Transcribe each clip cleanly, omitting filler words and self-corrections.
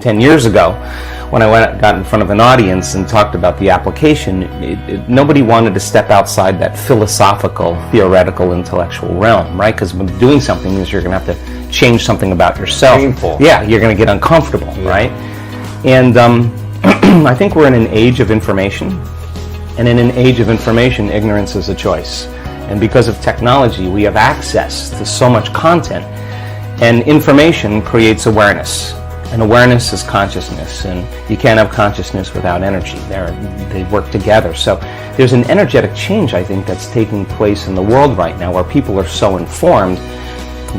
10 years ago, when I got in front of an audience and talked about the application, nobody wanted to step outside that philosophical, theoretical, intellectual realm, right? Because doing something means you're going to have to change something about yourself. Painful. Yeah, you're going to get uncomfortable, right? And I think we're in an age of information, and in an age of information, ignorance is a choice. And because of technology, we have access to so much content, and information creates awareness. And awareness is consciousness, and you can't have consciousness without energy. They work together. So there's an energetic change, I think, that's taking place in the world right now, where people are so informed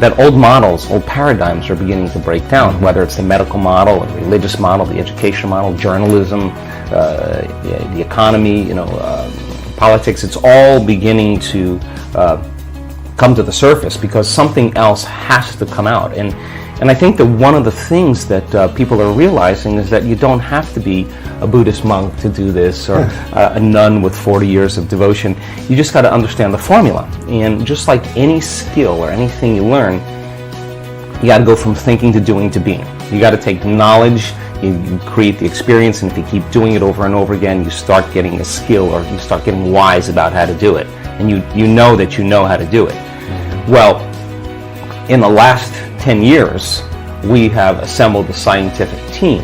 that old models, old paradigms are beginning to break down, whether it's the medical model, the religious model, the education model, journalism, the economy, politics. It's all beginning to come to the surface because something else has to come out. And I think that one of the things that people are realizing is that you don't have to be a Buddhist monk to do this, or a nun with 40 years of devotion. You just got to understand the formula. And just like any skill or anything you learn, you got to go from thinking to doing to being. You got to take knowledge, you create the experience, and if you keep doing it over and over again, you start getting a skill, or you start getting wise about how to do it. And you know that you know how to do it. Well, in the last 10 years, we have assembled a scientific team,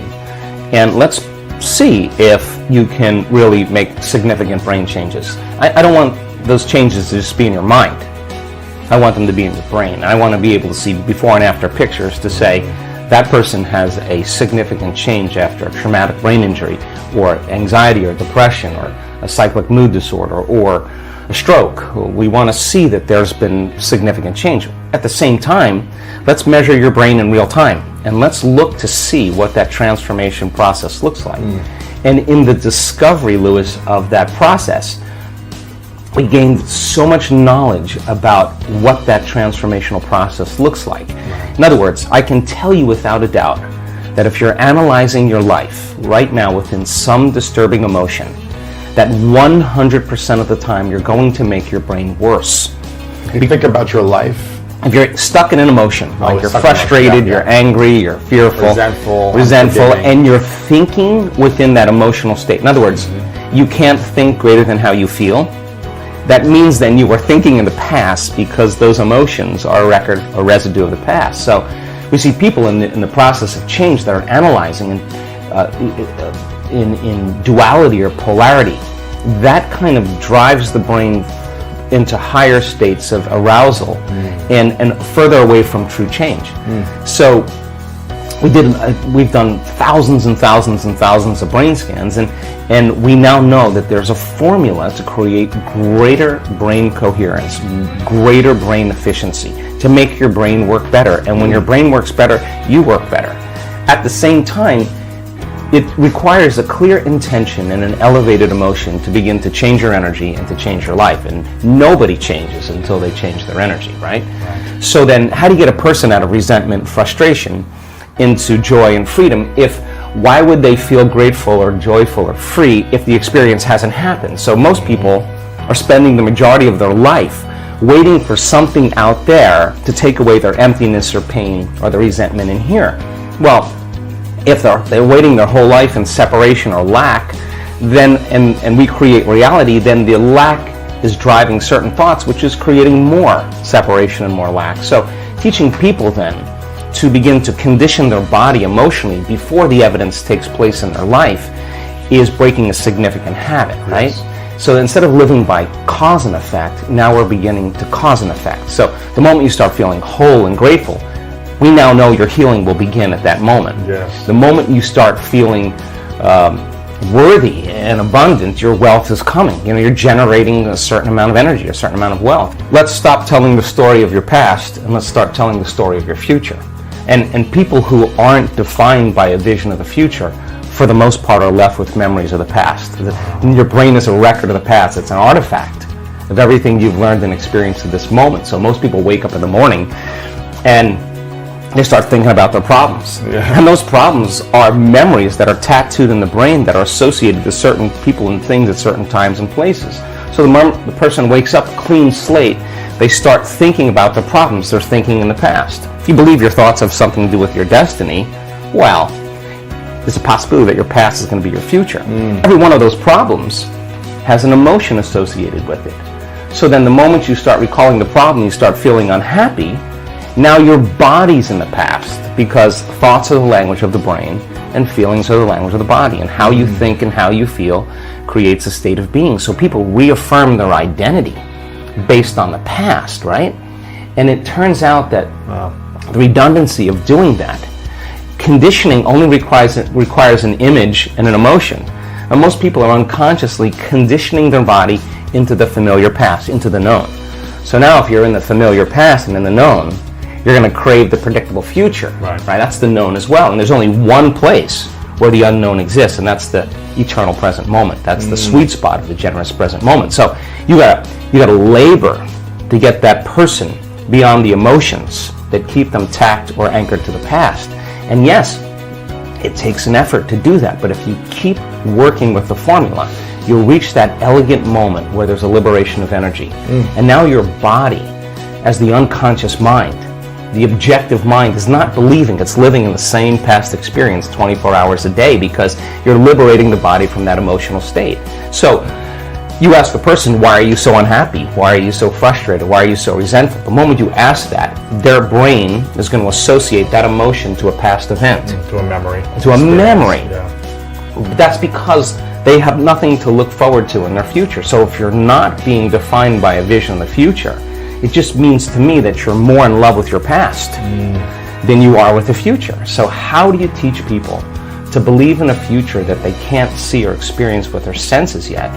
and let's see if you can really make significant brain changes. I don't want those changes to just be in your mind. I want them to be in your brain. I want to be able to see before and after pictures to say that person has a significant change after a traumatic brain injury, or anxiety, or depression, or a cyclic mood disorder, or a stroke. We want to see that there's been significant change. At the same time, let's measure your brain in real time, and let's look to see what that transformation process looks like. And in the discovery, Lewis, of that process, we gained so much knowledge about what that transformational process looks like. In other words, I can tell you without a doubt that if you're analyzing your life right now within some disturbing emotion, that 100% of the time you're going to make your brain worse. You think about your life. If you're stuck in an emotion, like you're frustrated, you're angry, you're fearful, resentful, and you're thinking within that emotional state. In other words, you can't think greater than how you feel. That means then you were thinking in the past, because those emotions are a residue of the past. So we see people in the process of change that are analyzing in duality or polarity. That kind of drives the brain into higher states of arousal and further away from true change. So we've done thousands and thousands and thousands of brain scans, and we now know that there's a formula to create greater brain coherence, greater brain efficiency, to make your brain work better. And when your brain works better, you work better. At the same time, it requires a clear intention and an elevated emotion to begin to change your energy and to change your life. And nobody changes until they change their energy, right? So then, how do you get a person out of resentment, frustration, into joy and freedom? Why would they feel grateful or joyful or free if the experience hasn't happened? So most people are spending the majority of their life waiting for something out there to take away their emptiness or pain or the resentment in here. Well, if they're waiting their whole life in separation or lack, then and we create reality, then the lack is driving certain thoughts, which is creating more separation and more lack. So teaching people then to begin to condition their body emotionally before the evidence takes place in their life is breaking a significant habit, right? So instead of living by cause and effect, now we're beginning to cause and effect. So the moment you start feeling whole and grateful, we now know your healing will begin at that moment. Yes. The moment you start feeling worthy and abundant, your wealth is coming. You're generating a certain amount of energy, a certain amount of wealth. Let's stop telling the story of your past and let's start telling the story of your future. And people who aren't defined by a vision of the future, for the most part, are left with memories of the past. Your brain is a record of the past. It's an artifact of everything you've learned and experienced at this moment. So most people wake up in the morning and they start thinking about their problems. Yeah. And those problems are memories that are tattooed in the brain that are associated to certain people and things at certain times and places. So the moment the person wakes up, clean slate, they start thinking about the problems they're thinking in the past. If you believe your thoughts have something to do with your destiny, well, There's a possibility that your past is going to be your future. Every one of those problems has an emotion associated with it. So then the moment you start recalling the problem, you start feeling unhappy. Now your body's in the past, because thoughts are the language of the brain and feelings are the language of the body, and how you think and how you feel creates a state of being. So people reaffirm their identity based on the past, right? And it turns out that the redundancy of doing that, conditioning only requires an image and an emotion. And most people are unconsciously conditioning their body into the familiar past, into the known. So now if you're in the familiar past and in the known, you're going to crave the predictable future, right? That's the known as well. And there's only one place where the unknown exists, and that's the eternal present moment. That's the sweet spot of the generous present moment. So you gotta labor to get that person beyond the emotions that keep them tacked or anchored to the past. And yes, it takes an effort to do that, but if you keep working with the formula, you'll reach that elegant moment where there's a liberation of energy. And now your body, as the unconscious mind, the objective mind, is not believing it's living in the same past experience 24 hours a day, because you're liberating the body from that emotional state. So you ask a person, why are you so unhappy? Why are you so frustrated? Why are you so resentful? The moment you ask that, their brain is going to associate that emotion to a past event. To a memory. To a memory. Yeah. That's because they have nothing to look forward to in their future. So if you're not being defined by a vision of the future, it just means to me that you're more in love with your past than you are with the future. So how do you teach people to believe in a future that they can't see or experience with their senses yet,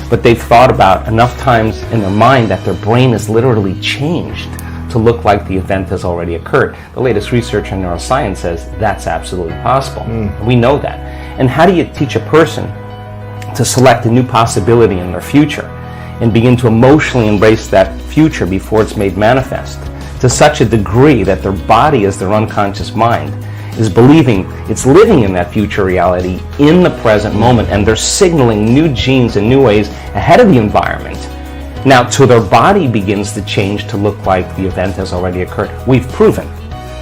but they've thought about enough times in their mind that their brain is literally changed to look like the event has already occurred? The latest research in neuroscience says that's absolutely possible. We know that. And how do you teach a person to select a new possibility in their future and begin to emotionally embrace that future before it's made manifest to such a degree that their body, as their unconscious mind, is believing it's living in that future reality in the present moment, and they're signaling new genes and new ways ahead of the environment. Now, till their body begins to change to look like the event has already occurred. We've proven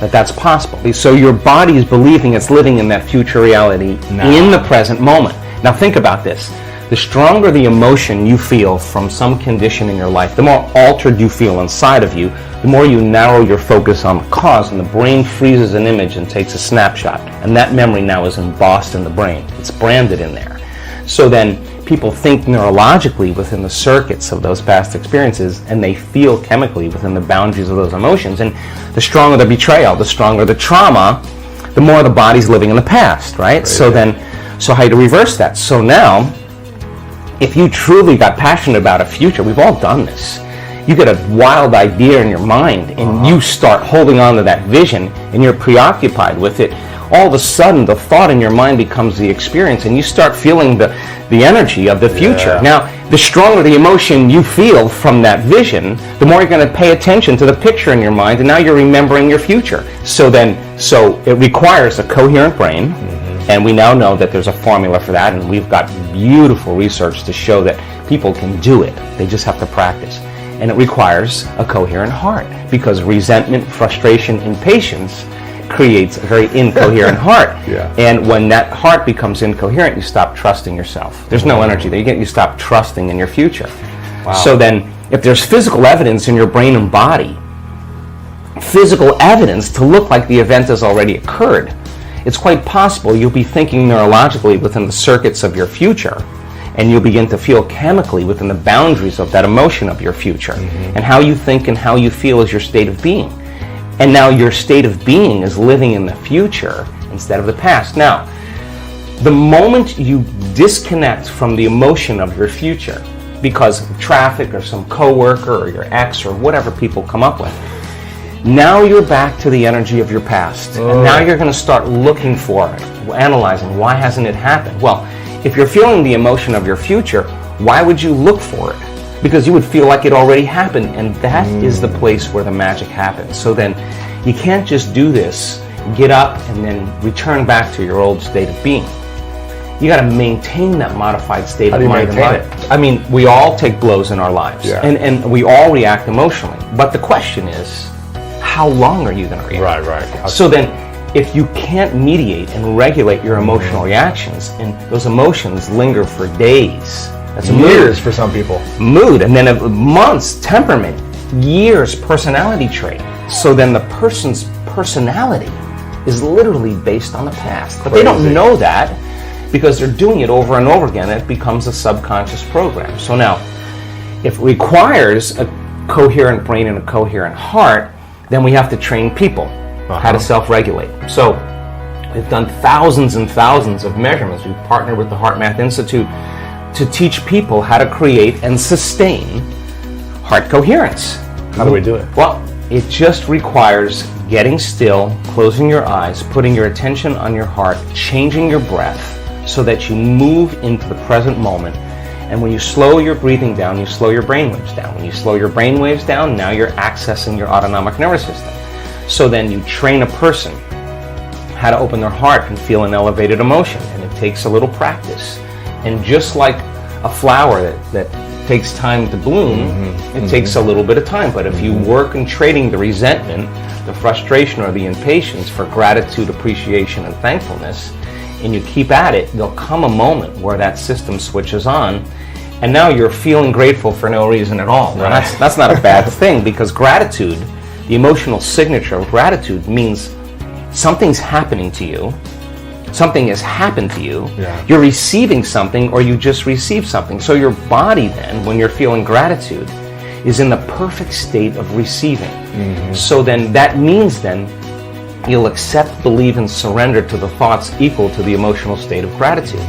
that that's possible. So your body is believing it's living in that future reality in the present moment. Now think about this. The stronger the emotion you feel from some condition in your life, the more altered you feel inside of you, the more you narrow your focus on the cause, and the brain freezes an image and takes a snapshot. And that memory now is embossed in the brain. It's branded in there. So then people think neurologically within the circuits of those past experiences, and they feel chemically within the boundaries of those emotions. And the stronger the betrayal, the stronger the trauma, the more the body's living in the past, right? So how do you reverse that? So now, if you truly got passionate about a future, we've all done this. You get a wild idea in your mind and you start holding on to that vision and you're preoccupied with it. All of a sudden, the thought in your mind becomes the experience, and you start feeling the energy of the future. Now, the stronger the emotion you feel from that vision, the more you're going to pay attention to the picture in your mind, and now you're remembering your future. So it requires a coherent brain. And we now know that there's a formula for that, and we've got beautiful research to show that people can do it. They just have to practice. And it requires a coherent heart, because resentment, frustration, impatience creates a very incoherent heart. And when that heart becomes incoherent, you stop trusting yourself. There's no energy there. You stop trusting in your future. So then, if there's physical evidence in your brain and body, physical evidence to look like the event has already occurred, it's quite possible you'll be thinking neurologically within the circuits of your future, and you'll begin to feel chemically within the boundaries of that emotion of your future. And how you think and how you feel is your state of being. And now your state of being is living in the future instead of the past. Now, the moment you disconnect from the emotion of your future because of traffic or some coworker or your ex or whatever people come up with, now you're back to the energy of your past. And now you're going to start looking for it, analyzing, why hasn't it happened? Well, if you're feeling the emotion of your future, why would you look for it? Because you would feel like it already happened, and that is the place where the magic happens. So then you can't just do this, get up, and then return back to your old state of being. You got to maintain that modified state of mind and body. I mean, we all take blows in our lives, and we all react emotionally. But the question is, how long are you going to react? Right. So then, if you can't mediate and regulate your emotional reactions, and those emotions linger for days, that's Years for some people. mood, and then months, temperament, years, personality trait. So then the person's personality is literally based on the past. But they don't Crazy. know that because they're doing it over and over again, and it becomes a subconscious program. So now, if it requires a coherent brain and a coherent heart, then we have to train people how to self-regulate. So we've done thousands and thousands of measurements. We've partnered with the Heart Math Institute to teach people how to create and sustain heart coherence. How do we do it? Well, it just requires getting still, closing your eyes, putting your attention on your heart, changing your breath so that you move into the present moment. And when you slow your breathing down, you slow your brainwaves down. When you slow your brainwaves down, now you're accessing your autonomic nervous system. So then you train a person how to open their heart and feel an elevated emotion. And it takes a little practice. And just like a flower that takes time to bloom, it takes a little bit of time. But if you work in trading the resentment, the frustration, or the impatience for gratitude, appreciation, and thankfulness, and you keep at it, there'll come a moment where that system switches on, and now you're feeling grateful for no reason at all. Now, that's not a bad thing, because gratitude, the emotional signature of gratitude, means something's happening to you, something has happened to you, you're receiving something, or you just received something. So your body then, when you're feeling gratitude, is in the perfect state of receiving. So then that means then you'll accept, believe, and surrender to the thoughts equal to the emotional state of gratitude.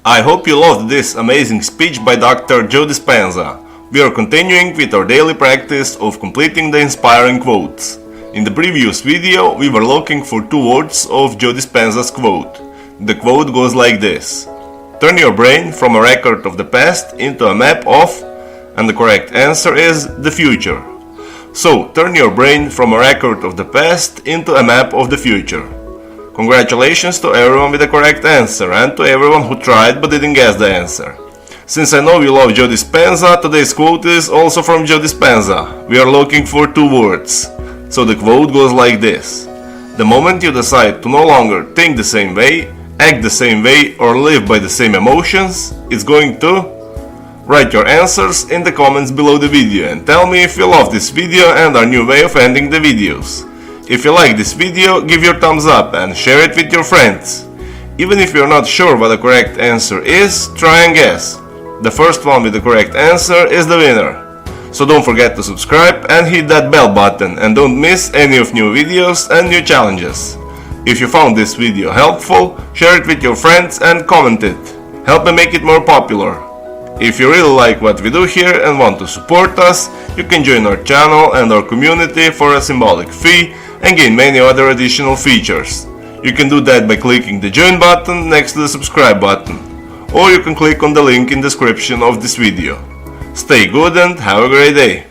I hope you loved this amazing speech by Dr. Joe Dispenza. We are continuing with our daily practice of completing the inspiring quotes. In the previous video, we were looking for two words of Joe Dispenza's quote. The quote goes like this: turn your brain from a record of the past into a map of, and the correct answer is the future. So, turn your brain from a record of the past into a map of the future. Congratulations to everyone with the correct answer, and to everyone who tried but didn't guess the answer. Since I know you love Joe Dispenza, today's quote is also from Joe Dispenza. We are looking for two words. So the quote goes like this: the moment you decide to no longer think the same way, act the same way, or live by the same emotions, it's going to... Write your answers in the comments below the video and tell me if you love this video and our new way of ending the videos. If you like this video, give your thumbs up and share it with your friends. Even if you're not sure what the correct answer is, try and guess. The first one with the correct answer is the winner. So don't forget to subscribe and hit that bell button, and don't miss any of new videos and new challenges. If you found this video helpful, share it with your friends and comment it. Help me make it more popular. If you really like what we do here and want to support us, you can join our channel and our community for a symbolic fee and gain many other additional features. You can do that by clicking the join button next to the subscribe button, or you can click on the link in the description of this video. Stay good and have a great day!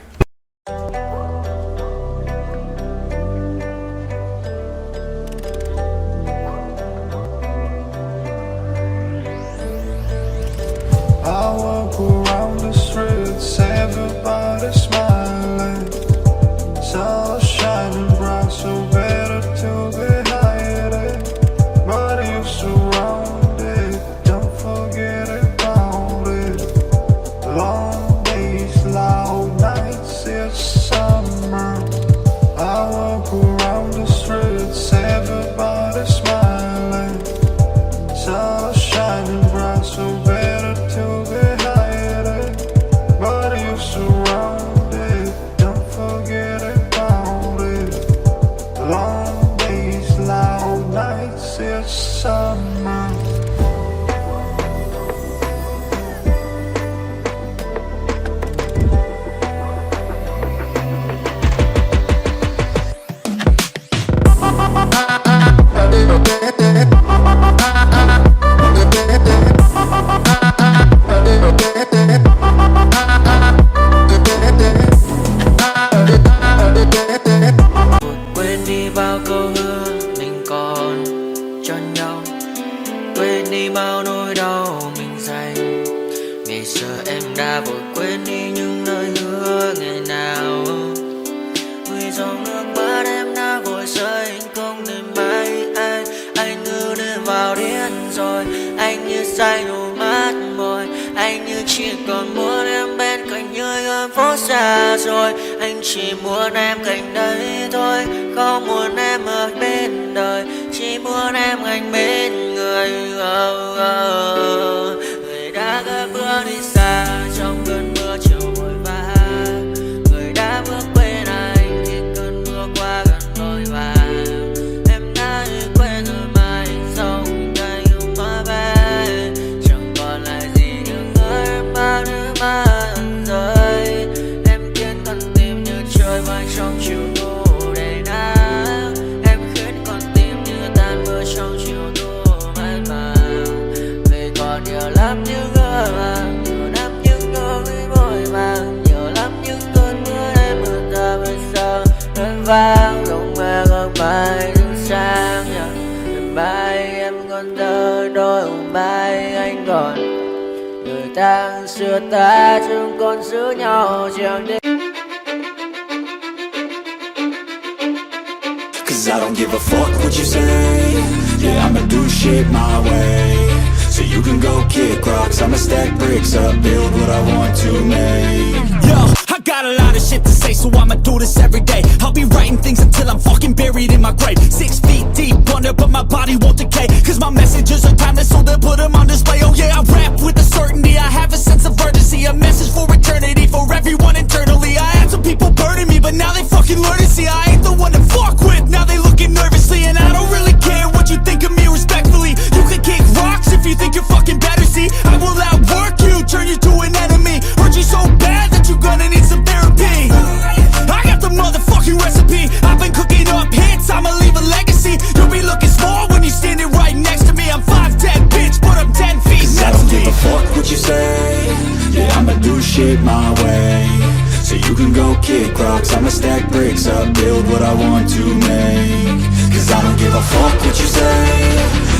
I walk around the streets, everybody smiling. Sun shining bright, so better to be hiding. But you're surrounded, don't forget about it. Long days, loud nights, it's summer. I walk around the streets, everybody smiling. Sun shining bright, so better to be hiding. But you're surrounded, don't forget about it. Long days, loud nights, it's summer. Quên đi bao câu hứa mình còn cho nhau, quên đi bao nỗi đau mình dành. Ngày xưa em đã vội quên đi những lời hứa ngày nào, vì dòng nước mắt em đã vội rơi không thể bay. rồi. Anh như say đủ mắt môi, anh như chỉ còn muốn em bên cạnh như ở phố xa rồi. Anh chỉ muốn em cạnh đấy thôi, không muốn em ở bên đời, chỉ muốn em anh bên người. Người đã gỡ bước đi xa trong cơn mưa chiều vội vã, người đã bước quên anh khi cơn mưa qua gần vội vã. Em đã quên rồi mà anh sống đây không má bé, chẳng còn lại gì những người em bao nước mắt rơi. Em khiến con tim như trôi bay trong chiều thu đầy nắng, em khiến con tim như tan mưa trong chiều thu mát màng. Vì còn nhiều lắm những gỡ vàng, nhiều lắm những nỗi vội vàng, nhiều lắm những cơn mưa em mưa ta bây giờ vẫn vang. Không mơ không bay đứng sang nhờ bay em còn thơ đôi hồng bay anh còn người ta xưa ta chúng còn giữ nhau chẳng để. Cause I don't give a fuck what you say. Yeah, I'ma do shit my way. So you can go kick rocks, I'ma stack bricks up, build what I want to make. Yo, I got a lot of shit to say, so I'ma do this every day. I'll be writing things until I'm fucking buried in my grave. 6 feet deep under, but my body won't decay. Cause my messages are timeless, so they'll put them on display. Oh yeah, I rap with a certainty, I have a sense of urgency. A message for eternity, for everyone internally. I had some people burning me, but now they fucking learn to see I ain't the one to fuck with, now they looking nervously. And I don't really care what you think of me respectfully. You can kick rocks if you think you're fucking better, see I will outwork you, turn you to an enemy. Hurt you so bad that you're gonna need some therapy. I got the motherfucking recipe, I've been cooking up hits, I'ma leave a legacy. You'll be looking small when you're standing right next to me. I'm 5'10", bitch, but I'm 10 feet. Cause I don't give a fuck what you say. Yeah, I'ma do shit my way. So you can go kick rocks, I'ma stack bricks up, build what I want to make. Cause I don't give a fuck what you say.